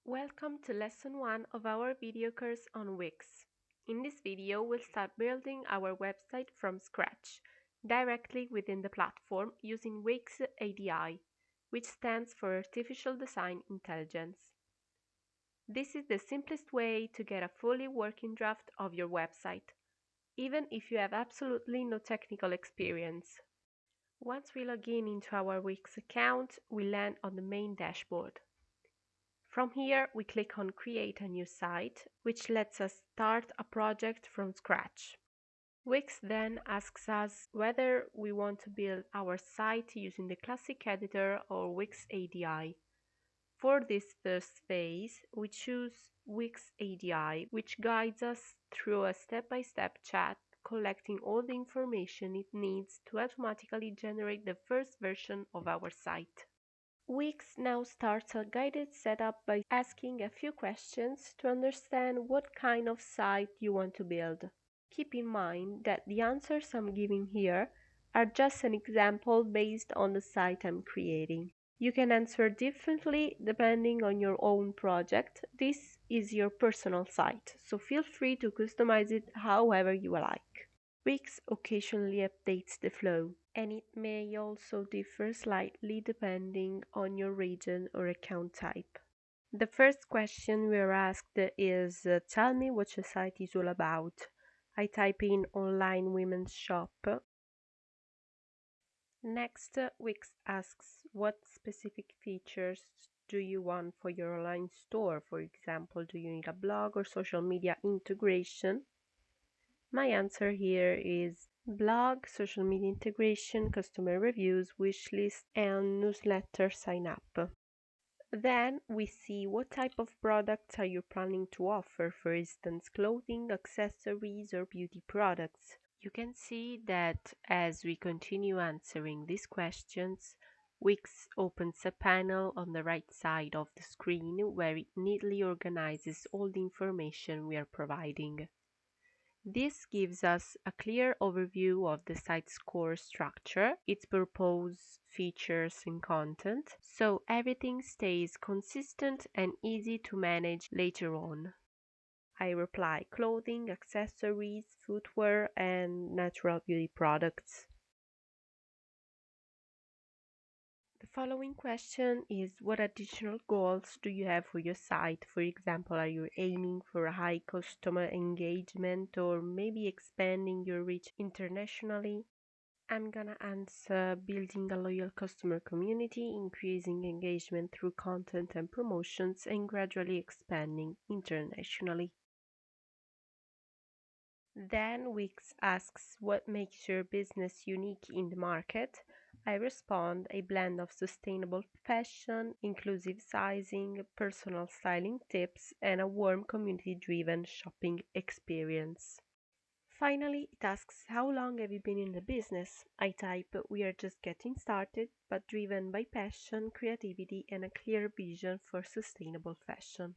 Welcome to lesson 1 of our video course on WIX. In this video, we'll start building our website from scratch, directly within the platform using WIX ADI, which stands for Artificial Design Intelligence. This is the simplest way to get a fully working draft of your website, even if you have absolutely no technical experience. Once we log in into our WIX account, we land on the main dashboard. From here, we click on Create a new site, which lets us start a project from scratch. WIX then asks us whether we want to build our site using the classic editor or WIX ADI. For this first phase, we choose WIX ADI, which guides us through a step-by-step chat, collecting all the information it needs to automatically generate the first version of our site. WIX now starts a guided setup by asking a few questions to understand what kind of site you want to build. Keep in mind that the answers I'm giving here are just an example based on the site I'm creating. You can answer differently depending on your own project. This is your personal site, so feel free to customize it however you like. WIX occasionally updates the flow, and it may also differ slightly depending on your region or account type. The first question we are asked is, tell me what your site is all about. I type in online women's shop. Next, WIX asks what specific features do you want for your online store? For example, do you need a blog or social media integration? My answer here is blog, social media integration, customer reviews, wishlist, and newsletter sign up. Then we see what type of products are you planning to offer, for instance, clothing, accessories, or beauty products. You can see that as we continue answering these questions, WIX opens a panel on the right side of the screen where it neatly organizes all the information we are providing. This gives us a clear overview of the site's core structure, its purpose, features, and content, so everything stays consistent and easy to manage later on. I reply clothing, accessories, footwear, and natural beauty products. The following question is, what additional goals do you have for your site? For example, are you aiming for a high customer engagement or maybe expanding your reach internationally? I'm gonna answer building a loyal customer community, increasing engagement through content and promotions, and gradually expanding internationally. Then WIX asks what makes your business unique in the market. I respond a blend of sustainable fashion, inclusive sizing, personal styling tips, and a warm community-driven shopping experience. Finally, it asks how long have you been in the business? I type we are just getting started, but driven by passion, creativity, and a clear vision for sustainable fashion.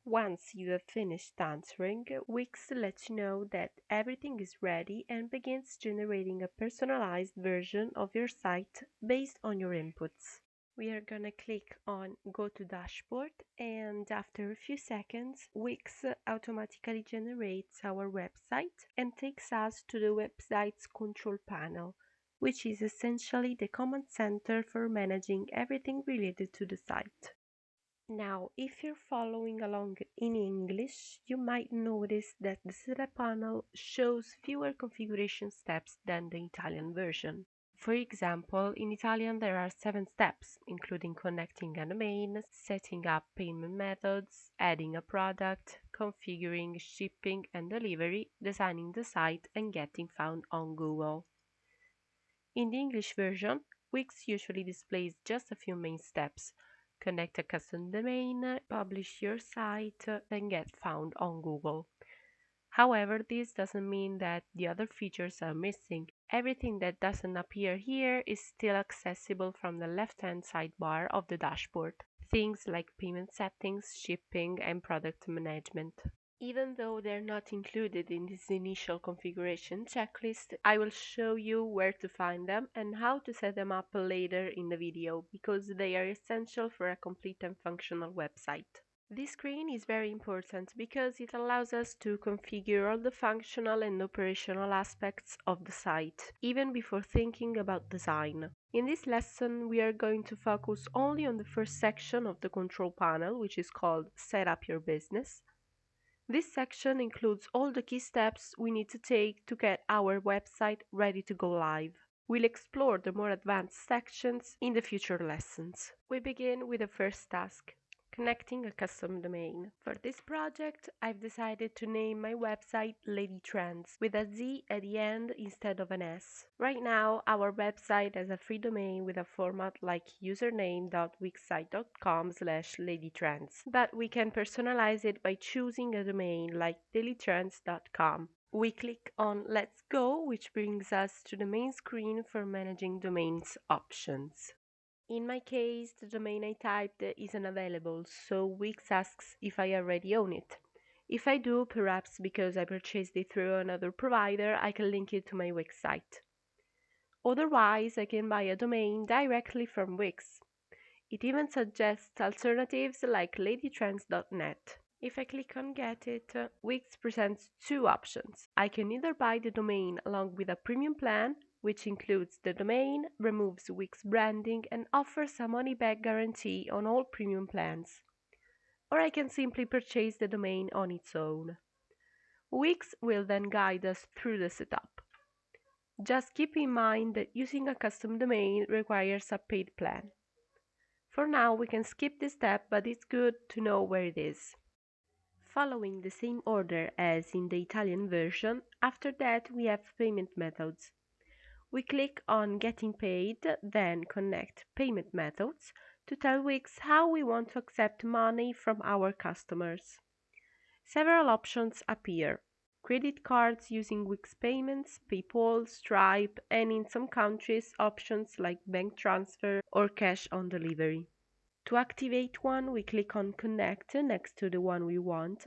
Once you have finished answering, WIX lets you know that everything is ready and begins generating a personalized version of your site based on your inputs. We are gonna click on Go to Dashboard, and after a few seconds, WIX automatically generates our website and takes us to the website's control panel, which is essentially the command center for managing everything related to the site. Now, if you're following along in English, you might notice that the setup panel shows fewer configuration steps than the Italian version. For example, in Italian there are 7 steps, including connecting a domain, setting up payment methods, adding a product, configuring shipping and delivery, designing the site, and getting found on Google. In the English version, WIX usually displays just a few main steps. Connect a custom domain, publish your site, then get found on Google. However, this doesn't mean that the other features are missing. Everything that doesn't appear here is still accessible from the left-hand sidebar of the dashboard. Things like payment settings, shipping, and product management. Even though they're not included in this initial configuration checklist, I will show you where to find them and how to set them up later in the video because they are essential for a complete and functional website. This screen is very important because it allows us to configure all the functional and operational aspects of the site, even before thinking about design. In this lesson, we are going to focus only on the first section of the control panel, which is called Set Up Your Business. This section includes all the key steps we need to take to get our website ready to go live. We'll explore the more advanced sections in the future lessons. We begin with the first task, connecting a custom domain. For this project, I've decided to name my website LadyTrendz with a Z at the end instead of an S. Right now, our website has a free domain with a format like username.wixsite.com/LadyTrendz, but we can personalize it by choosing a domain like dailytrends.com. We click on Let's Go, which brings us to the main screen for managing domains options. In my case, the domain I typed isn't available, so Wix asks if I already own it. If I do, perhaps because I purchased it through another provider, I can link it to my Wix site. Otherwise, I can buy a domain directly from Wix. It even suggests alternatives like ladytrends.net. If I click on Get It, Wix presents two options. I can either buy the domain along with a premium plan, which includes the domain, removes Wix branding, and offers a money-back guarantee on all premium plans. Or I can simply purchase the domain on its own. Wix will then guide us through the setup. Just keep in mind that using a custom domain requires a paid plan. For now, we can skip this step, but it's good to know where it is. Following the same order as in the Italian version, after that we have payment methods. We click on Getting Paid, then connect Payment Methods to tell Wix how we want to accept money from our customers. Several options appear. Credit cards using Wix payments, PayPal, Stripe, and in some countries options like bank transfer or cash on delivery. To activate one, we click on Connect next to the one we want.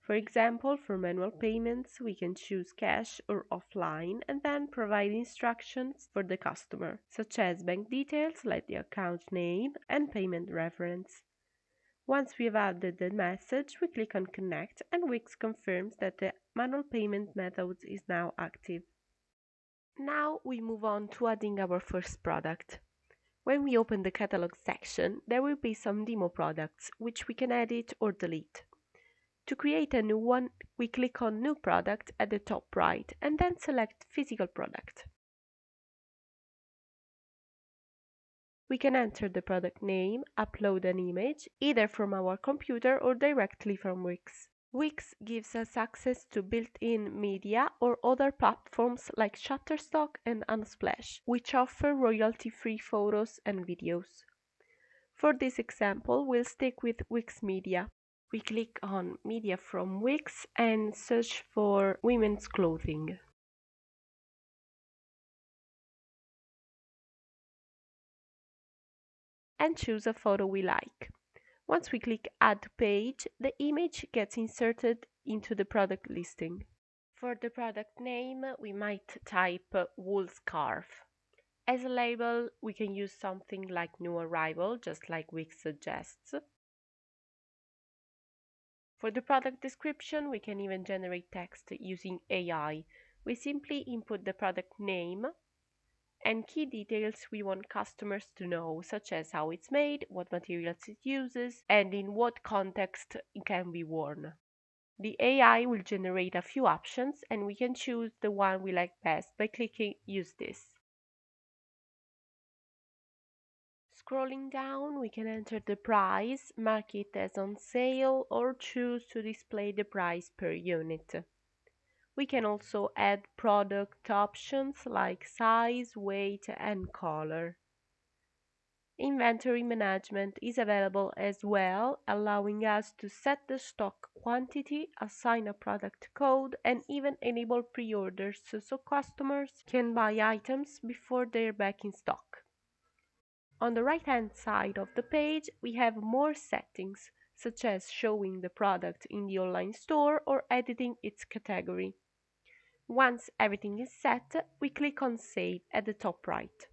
For example, for manual payments, we can choose cash or offline and then provide instructions for the customer, such as bank details like the account name and payment reference. Once we have added the message, we click on Connect and Wix confirms that the manual payment method is now active. Now we move on to adding our first product. When we open the catalog section, there will be some demo products, which we can edit or delete. To create a new one, we click on New Product at the top right and then select Physical Product. We can enter the product name, upload an image, either from our computer or directly from Wix. Wix gives us access to built-in media or other platforms like Shutterstock and Unsplash, which offer royalty-free photos and videos. For this example, we'll stick with Wix Media. We click on Media from Wix and search for women's clothing. And choose a photo we like. Once we click Add to Page, the image gets inserted into the product listing. For the product name, we might type wool scarf. As a label, we can use something like new arrival, just like Wix suggests. For the product description, we can even generate text using AI. We simply input the product name and key details we want customers to know, such as how it's made, what materials it uses, and in what context it can be worn. The AI will generate a few options, and we can choose the one we like best by clicking Use this. Scrolling down, we can enter the price, mark it as on sale, or choose to display the price per unit. We can also add product options like size, weight, and color. Inventory management is available as well, allowing us to set the stock quantity, assign a product code, and even enable pre-orders so customers can buy items before they're back in stock. On the right-hand side of the page, we have more settings, such as showing the product in the online store or editing its category. Once everything is set, we click on Save at the top right.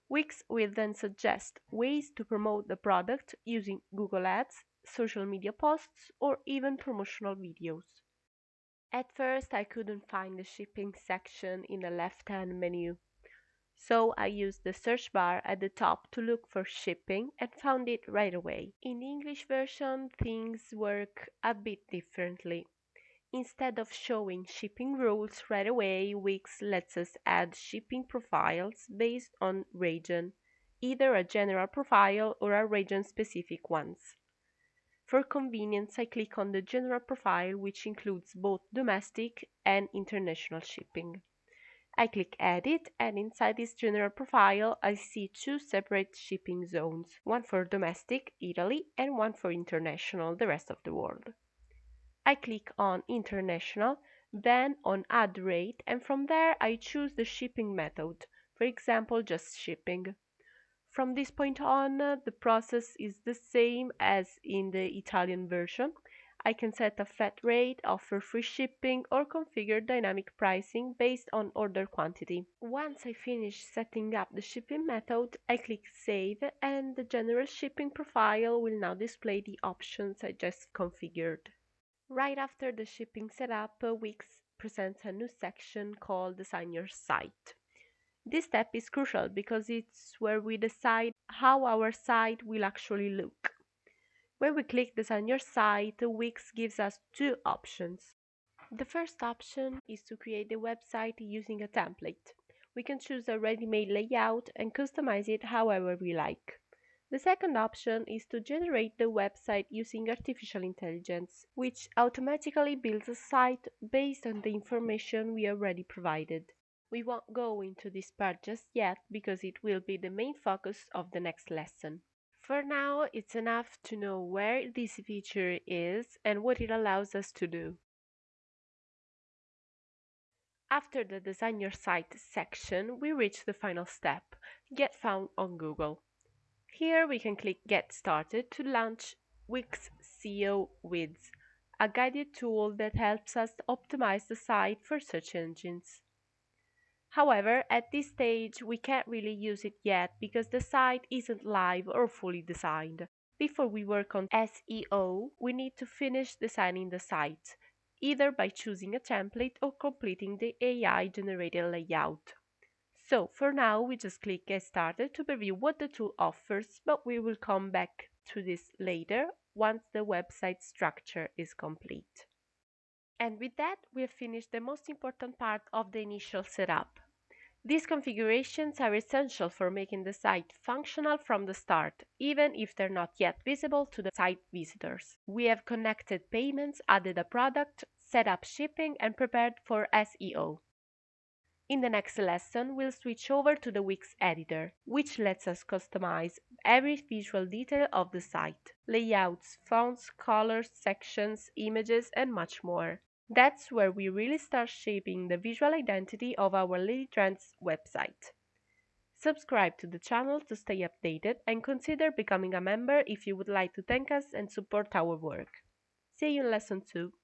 Wix will then suggest ways to promote the product using Google Ads, social media posts, or even promotional videos. At first, I couldn't find the shipping section in the left-hand menu, so I used the search bar at the top to look for shipping and found it right away. In the English version, things work a bit differently. Instead of showing shipping rules right away, Wix lets us add shipping profiles based on region, either a general profile or a region-specific ones. For convenience, I click on the general profile, which includes both domestic and international shipping. I click Edit, and inside this general profile, I see two separate shipping zones, one for domestic, Italy, and one for international, the rest of the world. I click on International, then on Add Rate, and from there I choose the shipping method, for example, just shipping. From this point on, the process is the same as in the Italian version. I can set a flat rate, offer free shipping, or configure dynamic pricing based on order quantity. Once I finish setting up the shipping method, I click Save, and the general shipping profile will now display the options I just configured. Right after the shipping setup, Wix presents a new section called Design Your Site. This step is crucial because it's where we decide how our site will actually look. When we click Design Your Site, Wix gives us two options. The first option is to create the website using a template. We can choose a ready-made layout and customize it however we like. The second option is to generate the website using artificial intelligence, which automatically builds a site based on the information we already provided. We won't go into this part just yet because it will be the main focus of the next lesson. For now, it's enough to know where this feature is and what it allows us to do. After the Design Your Site section, we reach the final step, Get Found on Google. Here we can click Get Started to launch Wix SEO Wiz, a guided tool that helps us optimize the site for search engines. However, at this stage we can't really use it yet because the site isn't live or fully designed. Before we work on SEO, we need to finish designing the site, either by choosing a template or completing the AI-generated layout. So for now, we just click Get Started to preview what the tool offers, but we will come back to this later once the website structure is complete. And with that, we have finished the most important part of the initial setup. These configurations are essential for making the site functional from the start, even if they're not yet visible to the site visitors. We have connected payments, added a product, set up shipping, and prepared for SEO. In the next lesson, we'll switch over to the Wix editor, which lets us customize every visual detail of the site: layouts, fonts, colors, sections, images, and much more. That's where we really start shaping the visual identity of our LadyTrendz website. Subscribe to the channel to stay updated and consider becoming a member if you would like to thank us and support our work. See you in lesson 2.